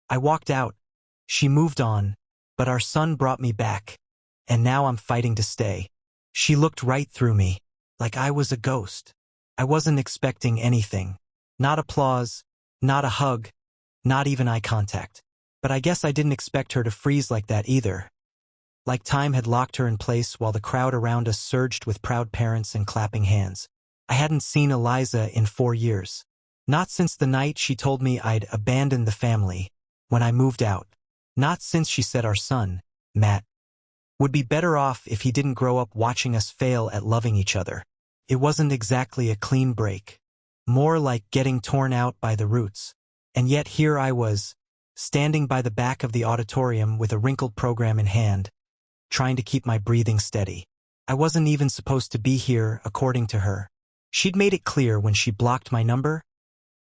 I walked out. She moved on, but our son brought me back, and now I'm fighting to stay. She looked right through me, like I was a ghost. I wasn't expecting anything. Not applause, not a hug, not even eye contact. But I guess I didn't expect her to freeze like that either. Like time had locked her in place while the crowd around us surged with proud parents and clapping hands. I hadn't seen Eliza in 4 years. Not since the night she told me I'd abandoned the family when I moved out. Not since she said our son, Matt, would be better off if he didn't grow up watching us fail at loving each other. It wasn't exactly a clean break. More like getting torn out by the roots. And yet here I was, standing by the back of the auditorium with a wrinkled program in hand, trying to keep my breathing steady. I wasn't even supposed to be here, according to her. She'd made it clear when she blocked my number,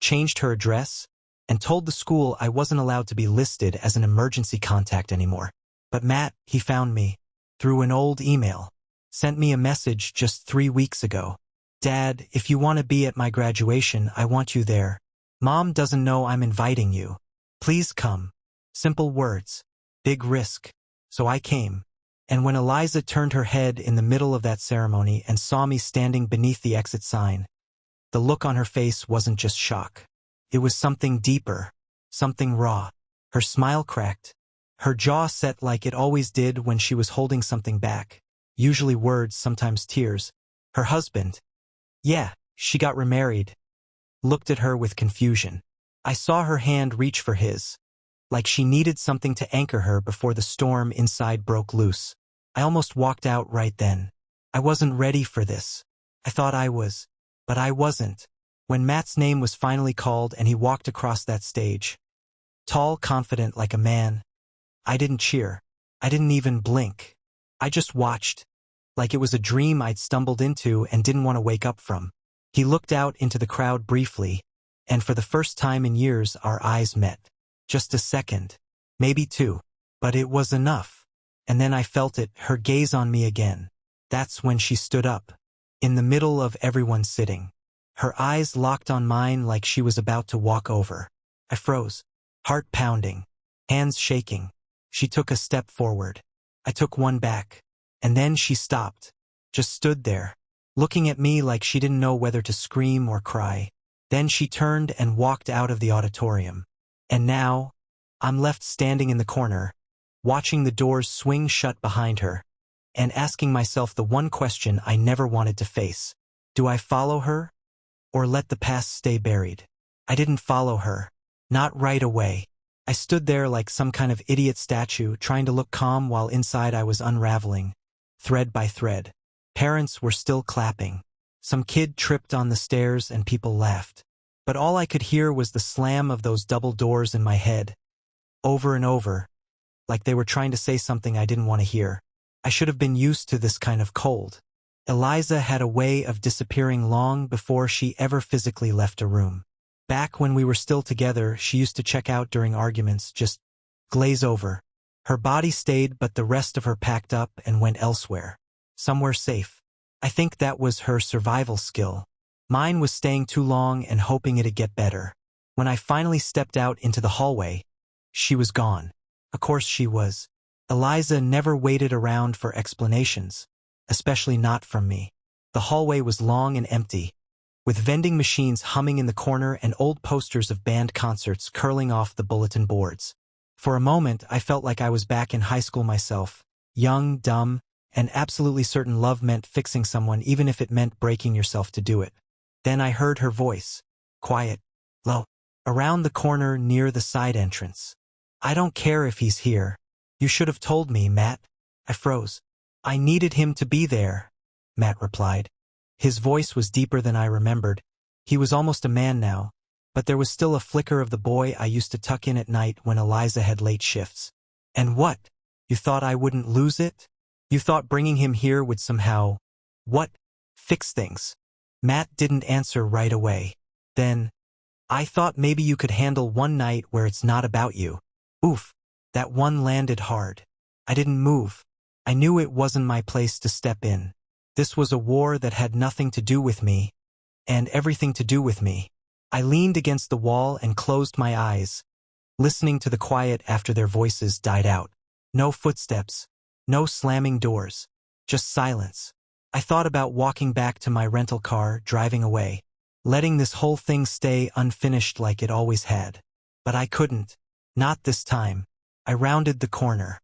changed her address, and told the school I wasn't allowed to be listed as an emergency contact anymore. But Matt, he found me, through an old email, sent me a message just 3 weeks ago. Dad, if you want to be at my graduation, I want you there. Mom doesn't know I'm inviting you. Please come. Simple words. Big risk. So I came. And when Eliza turned her head in the middle of that ceremony and saw me standing beneath the exit sign, the look on her face wasn't just shock. It was something deeper, something raw. Her smile cracked. Her jaw set like it always did when she was holding something back. Usually words, sometimes tears. Her husband. Yeah, she got remarried. Looked at her with confusion. I saw her hand reach for his, like she needed something to anchor her before the storm inside broke loose. I almost walked out right then. I wasn't ready for this. I thought I was, but I wasn't. When Matt's name was finally called and he walked across that stage, tall, confident like a man, I didn't cheer. I didn't even blink. I just watched, like it was a dream I'd stumbled into and didn't want to wake up from. He looked out into the crowd briefly, and for the first time in years our eyes met. Just a second, maybe 2, but it was enough. And then I felt it, her gaze on me again. That's when she stood up, in the middle of everyone sitting. Her eyes locked on mine like she was about to walk over. I froze, heart pounding, hands shaking. She took a step forward. I took one back. And then she stopped, just stood there, looking at me like she didn't know whether to scream or cry. Then she turned and walked out of the auditorium. And now, I'm left standing in the corner, watching the doors swing shut behind her, and asking myself the one question I never wanted to face. Do I follow her, or let the past stay buried? I didn't follow her. Not right away. I stood there like some kind of idiot statue, trying to look calm while inside I was unraveling, thread by thread. Parents were still clapping. Some kid tripped on the stairs and people laughed. But all I could hear was the slam of those double doors in my head, over and over, like they were trying to say something I didn't want to hear. I should have been used to this kind of cold. Eliza had a way of disappearing long before she ever physically left a room. Back when we were still together, she used to check out during arguments, just glaze over. Her body stayed, but the rest of her packed up and went elsewhere. Somewhere safe. I think that was her survival skill. Mine was staying too long and hoping it'd get better. When I finally stepped out into the hallway, she was gone. Of course she was. Eliza never waited around for explanations, especially not from me. The hallway was long and empty, with vending machines humming in the corner and old posters of band concerts curling off the bulletin boards. For a moment, I felt like I was back in high school myself, young, dumb, and absolutely certain love meant fixing someone even if it meant breaking yourself to do it. Then I heard her voice, quiet, low, around the corner near the side entrance. I don't care if he's here. You should have told me, Matt. I froze. I needed him to be there, Matt replied. His voice was deeper than I remembered. He was almost a man now, but there was still a flicker of the boy I used to tuck in at night when Eliza had late shifts. And what? You thought I wouldn't lose it? You thought bringing him here would somehow, what, fix things? Matt didn't answer right away. Then, I thought maybe you could handle one night where it's not about you. Oof, that one landed hard. I didn't move. I knew it wasn't my place to step in. This was a war that had nothing to do with me, and everything to do with me. I leaned against the wall and closed my eyes, listening to the quiet after their voices died out. No footsteps, no slamming doors, just silence. I thought about walking back to my rental car, driving away, letting this whole thing stay unfinished like it always had. But I couldn't. Not this time. I rounded the corner.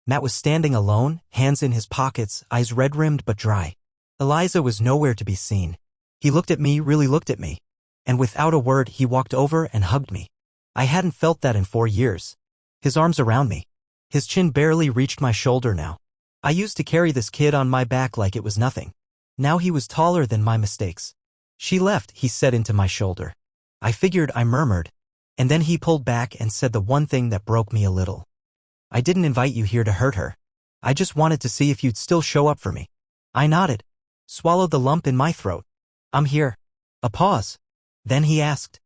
Matt was standing alone, hands in his pockets, eyes red-rimmed but dry. Eliza was nowhere to be seen. He looked at me, really looked at me. And without a word, he walked over and hugged me. I hadn't felt that in 4 years. His arms around me. His chin barely reached my shoulder now. I used to carry this kid on my back like it was nothing. Now he was taller than my mistakes. She left, he said into my shoulder. I figured, I murmured. And then he pulled back and said the one thing that broke me a little. I didn't invite you here to hurt her. I just wanted to see if you'd still show up for me. I nodded. Swallowed the lump in my throat. I'm here. A pause. Then he asked.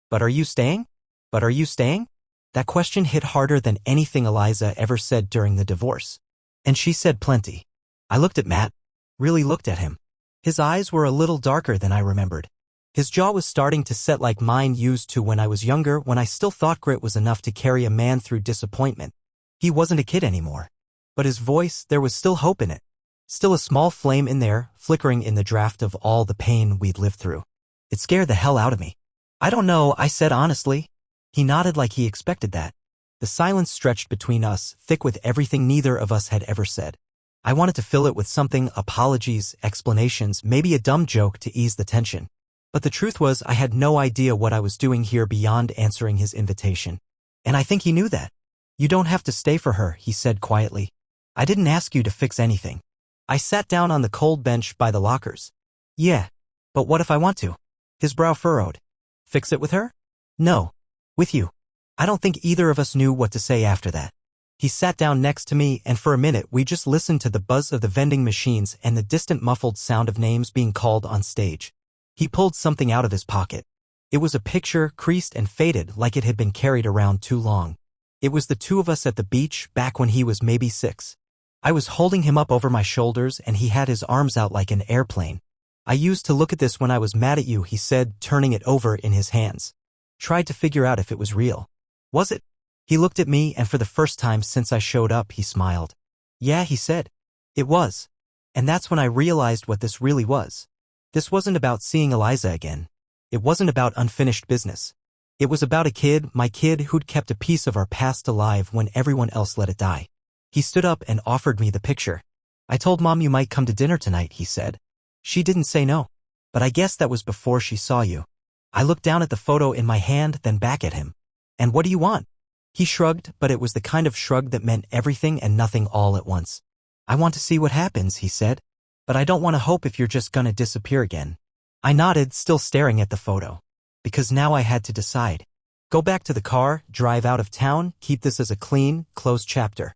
But are you staying? But are you staying? That question hit harder than anything Eliza ever said during the divorce. And she said plenty. I looked at Matt. Really looked at him. His eyes were a little darker than I remembered. His jaw was starting to set like mine used to when I was younger, when I still thought grit was enough to carry a man through disappointment. He wasn't a kid anymore. But his voice, there was still hope in it. Still a small flame in there, flickering in the draft of all the pain we'd lived through. It scared the hell out of me. I don't know, I said honestly. He nodded like he expected that. The silence stretched between us, thick with everything neither of us had ever said. I wanted to fill it with something, apologies, explanations, maybe a dumb joke to ease the tension. But the truth was I had no idea what I was doing here beyond answering his invitation. And I think he knew that. You don't have to stay for her, he said quietly. I didn't ask you to fix anything. I sat down on the cold bench by the lockers. Yeah. But what if I want to? His brow furrowed. Fix it with her? No. With you. I don't think either of us knew what to say after that. He sat down next to me, and for a minute we just listened to the buzz of the vending machines and the distant muffled sound of names being called on stage. He pulled something out of his pocket. It was a picture, creased and faded like it had been carried around too long. It was the two of us at the beach back when he was maybe 6. I was holding him up over my shoulders and he had his arms out like an airplane. I used to look at this when I was mad at you, he said, turning it over in his hands. Tried to figure out if it was real. Was it? He looked at me and for the first time since I showed up, he smiled. Yeah, he said. It was. And that's when I realized what this really was. This wasn't about seeing Eliza again. It wasn't about unfinished business. It was about a kid, my kid, who'd kept a piece of our past alive when everyone else let it die. He stood up and offered me the picture. I told Mom you might come to dinner tonight, he said. She didn't say no. But I guess that was before she saw you. I looked down at the photo in my hand, then back at him. And what do you want? He shrugged, but it was the kind of shrug that meant everything and nothing all at once. I want to see what happens, he said. But I don't want to hope if you're just gonna disappear again. I nodded, still staring at the photo. Because now I had to decide. Go back to the car, drive out of town, keep this as a clean, closed chapter.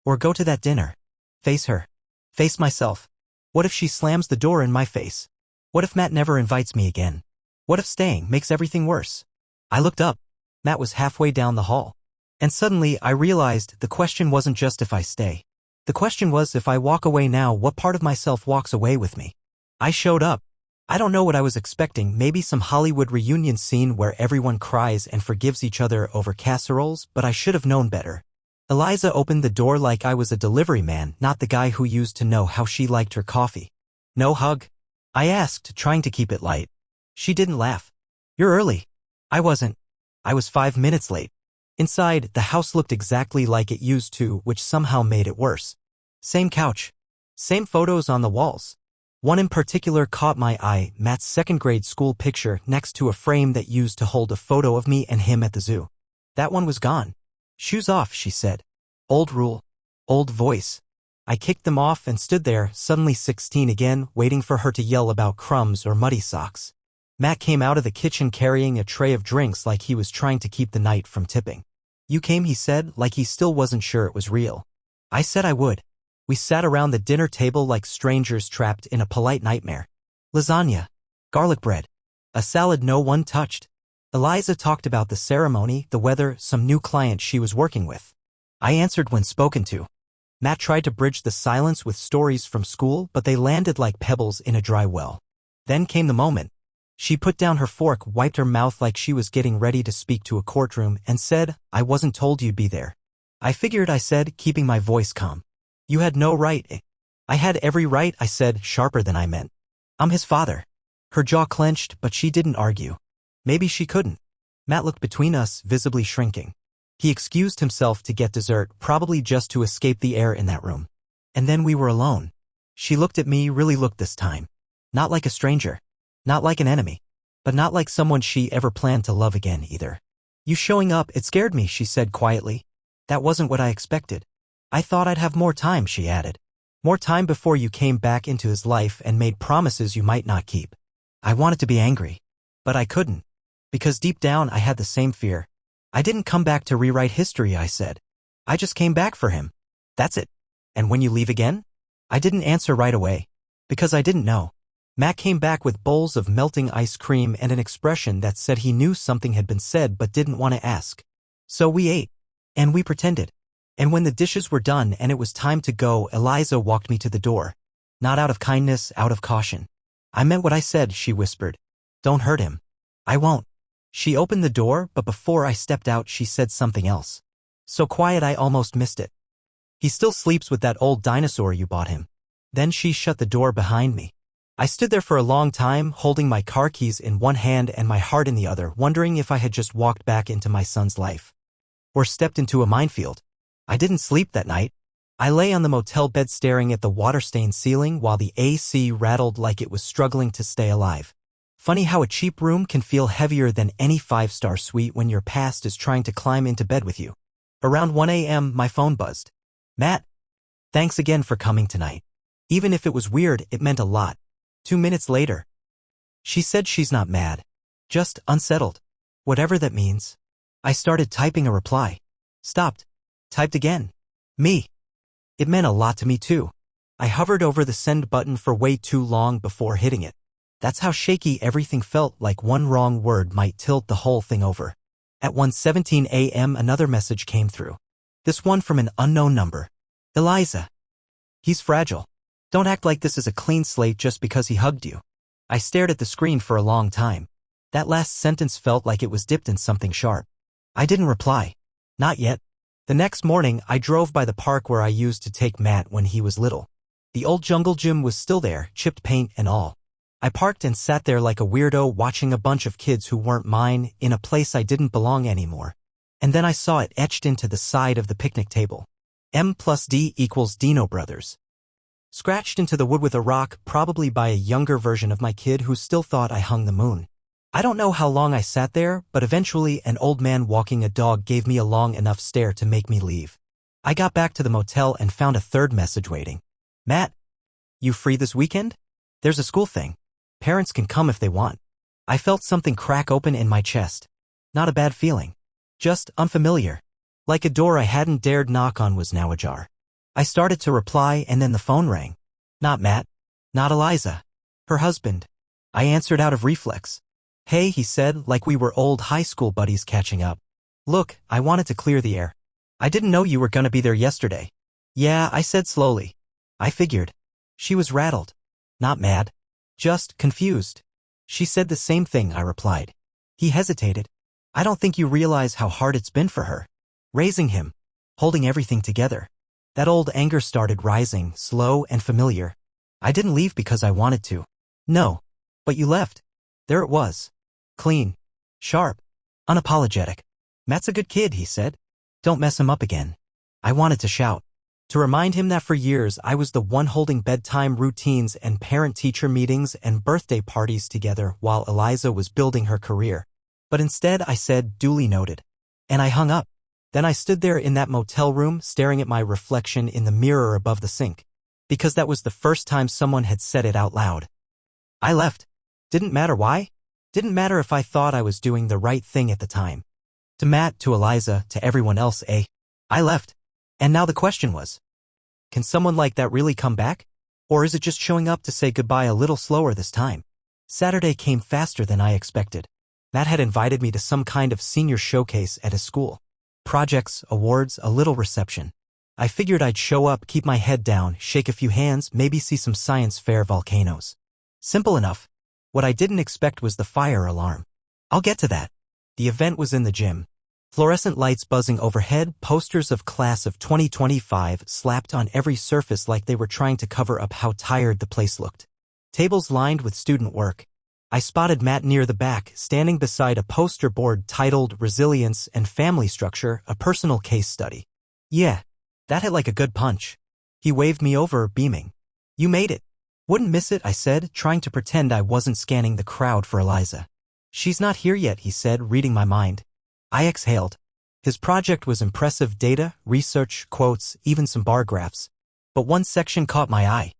Or go to that dinner. Face her. Face myself. What if she slams the door in my face? What if Matt never invites me again? What if staying makes everything worse? I looked up. Matt was halfway down the hall. And suddenly I realized the question wasn't just if I stay. The question was if I walk away now, what part of myself walks away with me? I showed up. I don't know what I was expecting, maybe some Hollywood reunion scene where everyone cries and forgives each other over casseroles, but I should have known better. Eliza opened the door like I was a delivery man, not the guy who used to know how she liked her coffee. No hug? I asked, trying to keep it light. She didn't laugh. You're early. I wasn't. I was 5 minutes late. Inside, the house looked exactly like it used to, which somehow made it worse. Same couch. Same photos on the walls. One in particular caught my eye, Matt's second-grade school picture next to a frame that used to hold a photo of me and him at the zoo. That one was gone. Shoes off, she said. Old rule. Old voice. I kicked them off and stood there, suddenly 16 again, waiting for her to yell about crumbs or muddy socks. Matt came out of the kitchen carrying a tray of drinks like he was trying to keep the night from tipping. You came, he said, like he still wasn't sure it was real. I said I would. We sat around the dinner table like strangers trapped in a polite nightmare. Lasagna. Garlic bread. A salad no one touched. Eliza talked about the ceremony, the weather, some new client she was working with. I answered when spoken to. Matt tried to bridge the silence with stories from school, but they landed like pebbles in a dry well. Then came the moment. She put down her fork, wiped her mouth like she was getting ready to speak to a courtroom, and said, "I wasn't told you'd be there." "I figured," I said, keeping my voice calm. "You had no right." "I had every right," I said, sharper than I meant. "I'm his father." Her jaw clenched, but she didn't argue. Maybe she couldn't. Matt looked between us, visibly shrinking. He excused himself to get dessert, probably just to escape the air in that room. And then we were alone. She looked at me, really looked this time. Not like a stranger. Not like an enemy. But not like someone she ever planned to love again either. "You showing up, it scared me," she said quietly. "That wasn't what I expected. I thought I'd have more time," she added. "More time before you came back into his life and made promises you might not keep." I wanted to be angry. But I couldn't. Because deep down I had the same fear. "I didn't come back to rewrite history," I said. "I just came back for him. That's it." "And when you leave again?" I didn't answer right away. Because I didn't know. Matt came back with bowls of melting ice cream and an expression that said he knew something had been said but didn't want to ask. So we ate. And we pretended. And when the dishes were done and it was time to go, Eliza walked me to the door. Not out of kindness, out of caution. "I meant what I said," she whispered. "Don't hurt him." "I won't." She opened the door, but before I stepped out she said something else. So quiet I almost missed it. "He still sleeps with that old dinosaur you bought him." Then she shut the door behind me. I stood there for a long time, holding my car keys in one hand and my heart in the other, wondering if I had just walked back into my son's life. Or stepped into a minefield. I didn't sleep that night. I lay on the motel bed staring at the water-stained ceiling while the AC rattled like it was struggling to stay alive. Funny how a cheap room can feel heavier than any five-star suite when your past is trying to climb into bed with you. Around 1 a.m., my phone buzzed. "Matt, thanks again for coming tonight." Even if it was weird, it meant a lot. 2 minutes later. She said she's not mad. Just unsettled. Whatever that means. I started typing a reply. Stopped. Typed again. Me. It meant a lot to me too. I hovered over the send button for way too long before hitting it. That's how shaky everything felt, like one wrong word might tilt the whole thing over. At 1:17 a.m. another message came through. This one from an unknown number. "Eliza. He's fragile. Don't act like this is a clean slate just because he hugged you." I stared at the screen for a long time. That last sentence felt like it was dipped in something sharp. I didn't reply. Not yet. The next morning, I drove by the park where I used to take Matt when he was little. The old jungle gym was still there, chipped paint and all. I parked and sat there like a weirdo watching a bunch of kids who weren't mine in a place I didn't belong anymore. And then I saw it etched into the side of the picnic table. M+D = Dino Brothers. Scratched into the wood with a rock, probably by a younger version of my kid who still thought I hung the moon. I don't know how long I sat there, but eventually an old man walking a dog gave me a long enough stare to make me leave. I got back to the motel and found a third message waiting. "Matt, you free this weekend? There's a school thing. Parents can come if they want." I felt something crack open in my chest. Not a bad feeling. Just unfamiliar. Like a door I hadn't dared knock on was now ajar. I started to reply and then the phone rang. Not Matt. Not Eliza. Her husband. I answered out of reflex. "Hey," he said, like we were old high school buddies catching up. "Look, I wanted to clear the air. I didn't know you were gonna be there yesterday." "Yeah," I said slowly. "I figured." She was rattled. Not mad. Just confused. She said the same thing, I replied. He hesitated. "I don't think you realize how hard it's been for her. Raising him. Holding everything together." That old anger started rising, slow and familiar. "I didn't leave because I wanted to." "No. But you left." There it was. Clean. Sharp. Unapologetic. "Matt's a good kid," he said. "Don't mess him up again." I wanted to shout. To remind him that for years I was the one holding bedtime routines and parent-teacher meetings and birthday parties together while Eliza was building her career. But instead I said, "Duly noted." And I hung up. Then I stood there in that motel room staring at my reflection in the mirror above the sink. Because that was the first time someone had said it out loud. I left. Didn't matter why. Didn't matter if I thought I was doing the right thing at the time. To Matt, to Eliza, to everyone else, I left. And now the question was, can someone like that really come back? Or is it just showing up to say goodbye a little slower this time? Saturday came faster than I expected. Matt had invited me to some kind of senior showcase at his school. Projects, awards, a little reception. I figured I'd show up, keep my head down, shake a few hands, maybe see some science fair volcanoes. Simple enough. What I didn't expect was the fire alarm. I'll get to that. The event was in the gym. Fluorescent lights buzzing overhead, posters of class of 2025 slapped on every surface like they were trying to cover up how tired the place looked. Tables lined with student work. I spotted Matt near the back, standing beside a poster board titled Resilience and Family Structure, a personal case study. Yeah, that hit like a good punch. He waved me over, beaming. You made it. Wouldn't miss it, I said, trying to pretend I wasn't scanning the crowd for Eliza. She's not here yet, he said, reading my mind. I exhaled. His project was impressive: data, research, quotes, even some bar graphs. But one section caught my eye.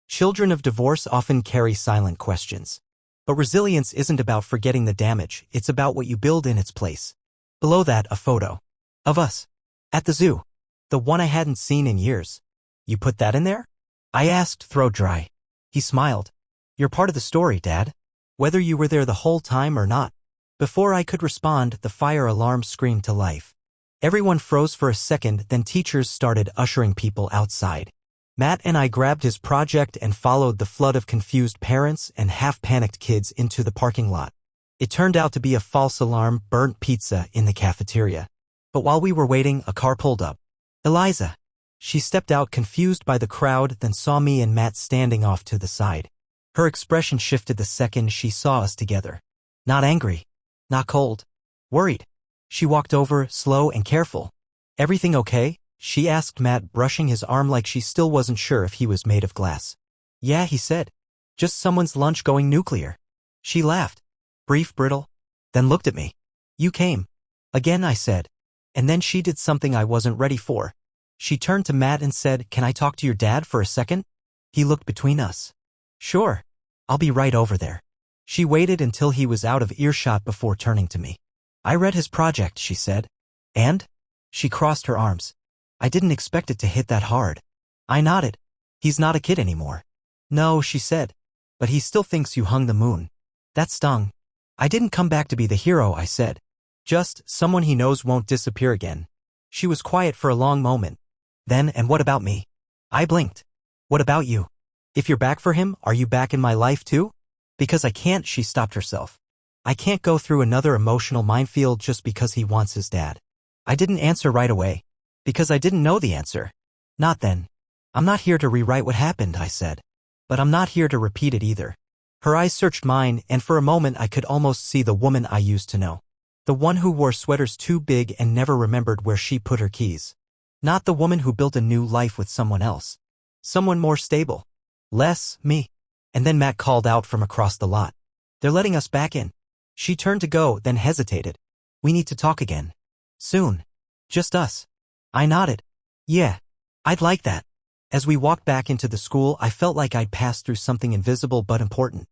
Children of divorce often carry silent questions. But resilience isn't about forgetting the damage, it's about what you build in its place. Below that, a photo. Of us. At the zoo. The one I hadn't seen in years. You put that in there? I asked, throat dry. He smiled. You're part of the story, Dad. Whether you were there the whole time or not. Before I could respond, the fire alarm screamed to life. Everyone froze for a second, then teachers started ushering people outside. Matt and I grabbed his project and followed the flood of confused parents and half-panicked kids into the parking lot. It turned out to be a false alarm: burnt pizza in the cafeteria. But while we were waiting, a car pulled up. Eliza. She stepped out, confused by the crowd, then saw me and Matt standing off to the side. Her expression shifted the second she saw us together. Not angry. Not cold. Worried. She walked over, slow and careful. Everything okay? She asked Matt, brushing his arm like she still wasn't sure if he was made of glass. Yeah, he said. Just someone's lunch going nuclear. She laughed. Brief, brittle. Then looked at me. You came. Again, I said. And then she did something I wasn't ready for. She turned to Matt and said, Can I talk to your dad for a second? He looked between us. Sure. I'll be right over there. She waited until he was out of earshot before turning to me. I read his project, she said. And? She crossed her arms. I didn't expect it to hit that hard. I nodded. He's not a kid anymore. No, she said. But he still thinks you hung the moon. That stung. I didn't come back to be the hero, I said. Just someone he knows won't disappear again. She was quiet for a long moment. Then, and what about me? I blinked. What about you? If you're back for him, are you back in my life too? Because I can't, she stopped herself. I can't go through another emotional minefield just because he wants his dad. I didn't answer right away. Because I didn't know the answer. Not then. I'm not here to rewrite what happened, I said. But I'm not here to repeat it either. Her eyes searched mine, and for a moment I could almost see the woman I used to know. The one who wore sweaters too big and never remembered where she put her keys. Not the woman who built a new life with someone else. Someone more stable. Less me. And then Matt called out from across the lot. They're letting us back in. She turned to go, then hesitated. We need to talk again. Soon. Just us. I nodded. Yeah. I'd like that. As we walked back into the school, I felt like I'd passed through something invisible but important.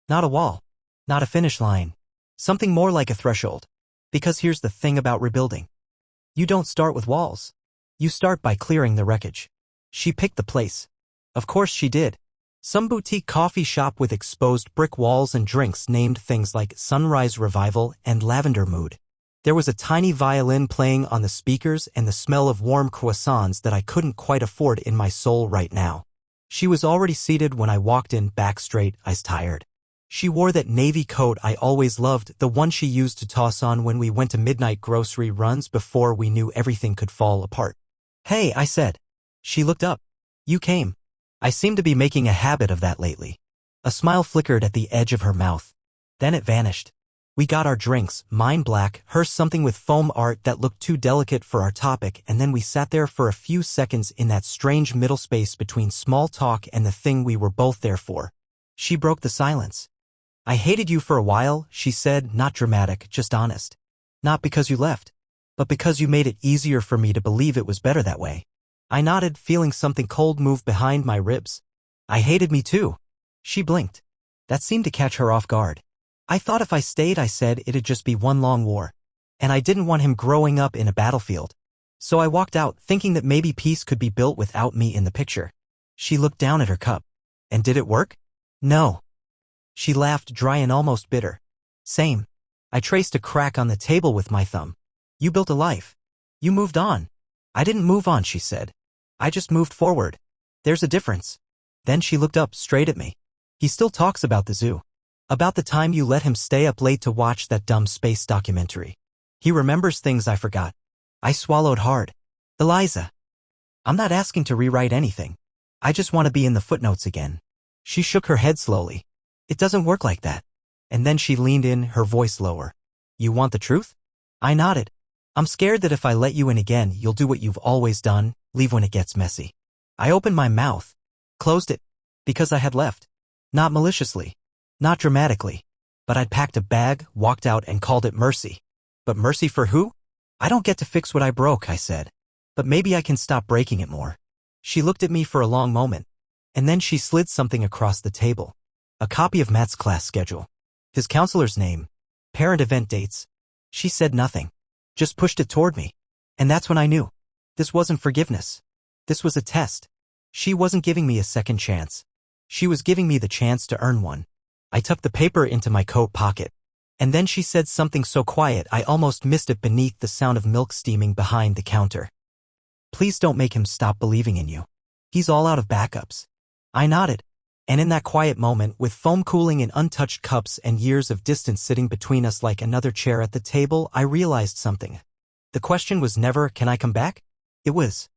Not a wall. Not a finish line. Something more like a threshold. Because here's the thing about rebuilding. You don't start with walls. You start by clearing the wreckage. She picked the place. Of course she did. Some boutique coffee shop with exposed brick walls and drinks named things like Sunrise Revival and Lavender Mood. There was a tiny violin playing on the speakers and the smell of warm croissants that I couldn't quite afford in my soul right now. She was already seated when I walked in, back straight, eyes tired. She wore that navy coat I always loved, the one she used to toss on when we went to midnight grocery runs before we knew everything could fall apart. Hey, I said. She looked up. You came. I seem to be making a habit of that lately. A smile flickered at the edge of her mouth. Then it vanished. We got our drinks, mine black, hers something with foam art that looked too delicate for our topic, and then we sat there for a few seconds in that strange middle space between small talk and the thing we were both there for. She broke the silence. I hated you for a while, she said, not dramatic, just honest. Not because you left, but because you made it easier for me to believe it was better that way. I nodded, feeling something cold move behind my ribs. I hated me too. She blinked. That seemed to catch her off guard. I thought if I stayed, I said, it'd just be one long war. And I didn't want him growing up in a battlefield. So I walked out, thinking that maybe peace could be built without me in the picture. She looked down at her cup. And did it work? No. She laughed, dry and almost bitter. Same. I traced a crack on the table with my thumb. You built a life. You moved on. I didn't move on, she said. I just moved forward. There's a difference. Then she looked up straight at me. He still talks about the zoo. About the time you let him stay up late to watch that dumb space documentary. He remembers things I forgot. I swallowed hard. Eliza. I'm not asking to rewrite anything. I just want to be in the footnotes again. She shook her head slowly. It doesn't work like that. And then she leaned in, her voice lower. You want the truth? I nodded. I'm scared that if I let you in again, you'll do what you've always done, leave when it gets messy. I opened my mouth, closed it, because I had left. Not maliciously, not dramatically, but I'd packed a bag, walked out, and called it mercy. But mercy for who? I don't get to fix what I broke, I said. But maybe I can stop breaking it more. She looked at me for a long moment, and then she slid something across the table. A copy of Matt's class schedule. His counselor's name, parent event dates. She said nothing, just pushed it toward me. And that's when I knew. This wasn't forgiveness. This was a test. She wasn't giving me a second chance. She was giving me the chance to earn one. I tucked the paper into my coat pocket. And then she said something so quiet I almost missed it beneath the sound of milk steaming behind the counter. Please don't make him stop believing in you. He's all out of backups. I nodded. And in that quiet moment, with foam cooling in untouched cups and years of distance sitting between us like another chair at the table, I realized something. The question was never, can I come back? It was,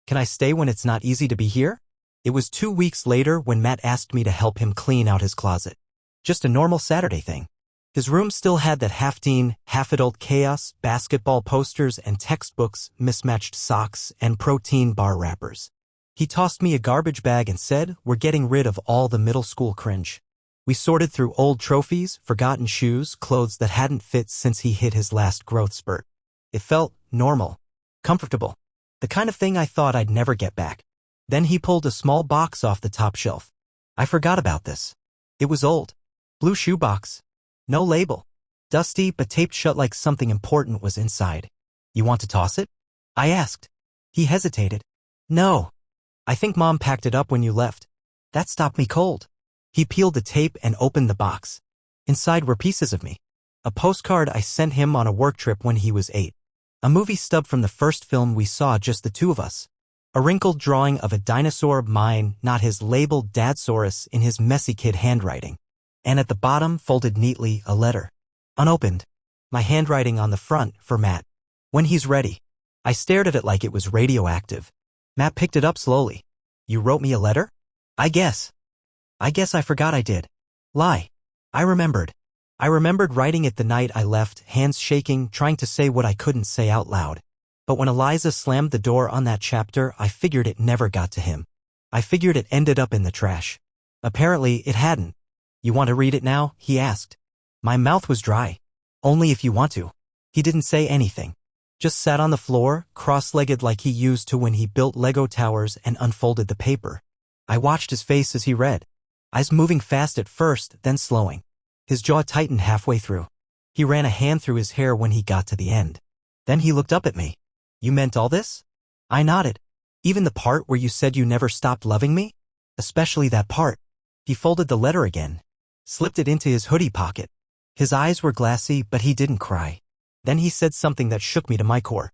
can I stay when it's not easy to be here? It was 2 weeks later when Matt asked me to help him clean out his closet. Just a normal Saturday thing. His room still had that half-teen, half-adult chaos, basketball posters and textbooks, mismatched socks, and protein bar wrappers. He tossed me a garbage bag and said, we're getting rid of all the middle school cringe. We sorted through old trophies, forgotten shoes, clothes that hadn't fit since he hit his last growth spurt. It felt normal, comfortable, the kind of thing I thought I'd never get back. Then he pulled a small box off the top shelf. I forgot about this. It was old. Blue shoebox. No label. Dusty but taped shut like something important was inside. You want to toss it? I asked. He hesitated. No. I think Mom packed it up when you left. That stopped me cold. He peeled the tape and opened the box. Inside were pieces of me. A postcard I sent him on a work trip when he was 8. A movie stub from the first film we saw, just the two of us. A wrinkled drawing of a dinosaur, mine, not his, labeled Dadsaurus in his messy kid handwriting. And at the bottom, folded neatly, a letter. Unopened. My handwriting on the front, for Matt. When he's ready. I stared at it like it was radioactive. Matt picked it up slowly. You wrote me a letter? I guess I forgot I did. Lie. I remembered writing it the night I left, hands shaking, trying to say what I couldn't say out loud. But when Eliza slammed the door on that chapter, I figured it never got to him. I figured it ended up in the trash. Apparently, it hadn't. You want to read it now? He asked. My mouth was dry. Only if you want to. He didn't say anything. Just sat on the floor, cross-legged like he used to when he built Lego towers, and unfolded the paper. I watched his face as he read. Eyes moving fast at first, then slowing. His jaw tightened halfway through. He ran a hand through his hair when he got to the end. Then he looked up at me. You meant all this? I nodded. Even the part where you said you never stopped loving me? Especially that part. He folded the letter again. Slipped it into his hoodie pocket. His eyes were glassy, but he didn't cry. Then he said something that shook me to my core.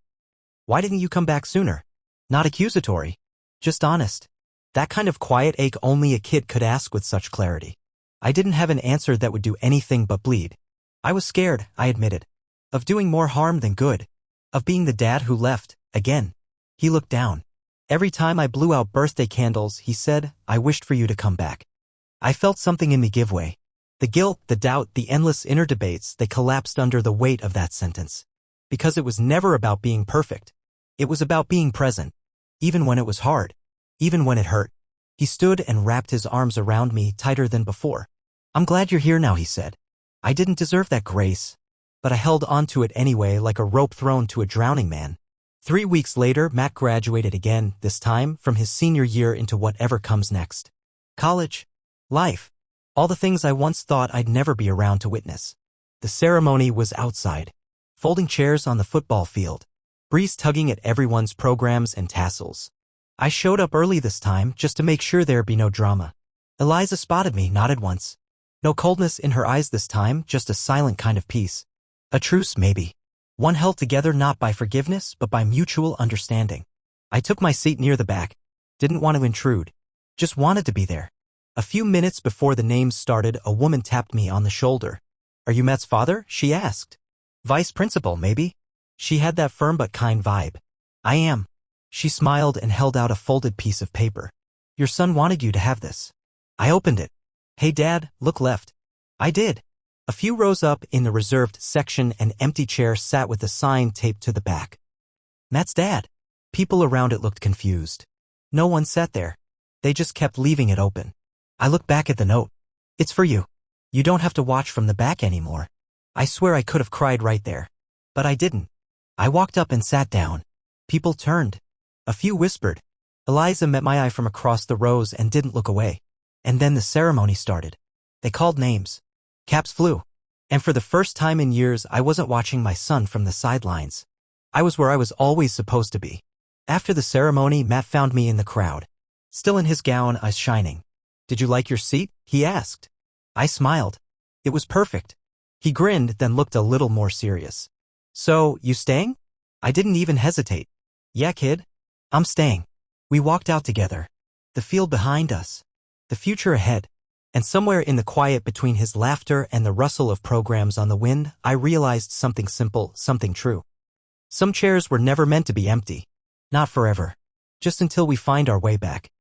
Why didn't you come back sooner? Not accusatory. Just honest. That kind of quiet ache only a kid could ask with such clarity. I didn't have an answer that would do anything but bleed. I was scared, I admitted. Of doing more harm than good. Of being the dad who left, again. He looked down. Every time I blew out birthday candles, he said, I wished for you to come back. I felt something in me give way. The guilt, the doubt, the endless inner debates, they collapsed under the weight of that sentence. Because it was never about being perfect. It was about being present. Even when it was hard. Even when it hurt. He stood and wrapped his arms around me tighter than before. I'm glad you're here now, he said. I didn't deserve that grace. But I held onto it anyway, like a rope thrown to a drowning man. 3 weeks later, Matt graduated again, this time from his senior year into whatever comes next. College. Life. All the things I once thought I'd never be around to witness. The ceremony was outside. Folding chairs on the football field. Breeze tugging at everyone's programs and tassels. I showed up early this time just to make sure there'd be no drama. Eliza spotted me, nodded once. No coldness in her eyes this time, just a silent kind of peace. A truce, maybe. One held together not by forgiveness, but by mutual understanding. I took my seat near the back. Didn't want to intrude. Just wanted to be there. A few minutes before the names started, a woman tapped me on the shoulder. "Are you Matt's father?" she asked. "Vice principal, maybe?" She had that firm but kind vibe. "I am." She smiled and held out a folded piece of paper. "Your son wanted you to have this." I opened it. "Hey Dad, look left." I did. A few rows up in the reserved section, an empty chair sat with a sign taped to the back. "Matt's dad." People around it looked confused. No one sat there. They just kept leaving it open. I looked back at the note. "It's for you. You don't have to watch from the back anymore." I swear I could have cried right there. But I didn't. I walked up and sat down. People turned. A few whispered. Eliza met my eye from across the rows and didn't look away. And then the ceremony started. They called names. Caps flew. And for the first time in years, I wasn't watching my son from the sidelines. I was where I was always supposed to be. After the ceremony, Matt found me in the crowd. Still in his gown, eyes shining. "Did you like your seat?" he asked. I smiled. It was perfect. He grinned, then looked a little more serious. "So, you staying?" I didn't even hesitate. "Yeah, kid. I'm staying." We walked out together. The field behind us. The future ahead. And somewhere in the quiet between his laughter and the rustle of programs on the wind, I realized something simple, something true. Some chairs were never meant to be empty. Not forever. Just until we find our way back.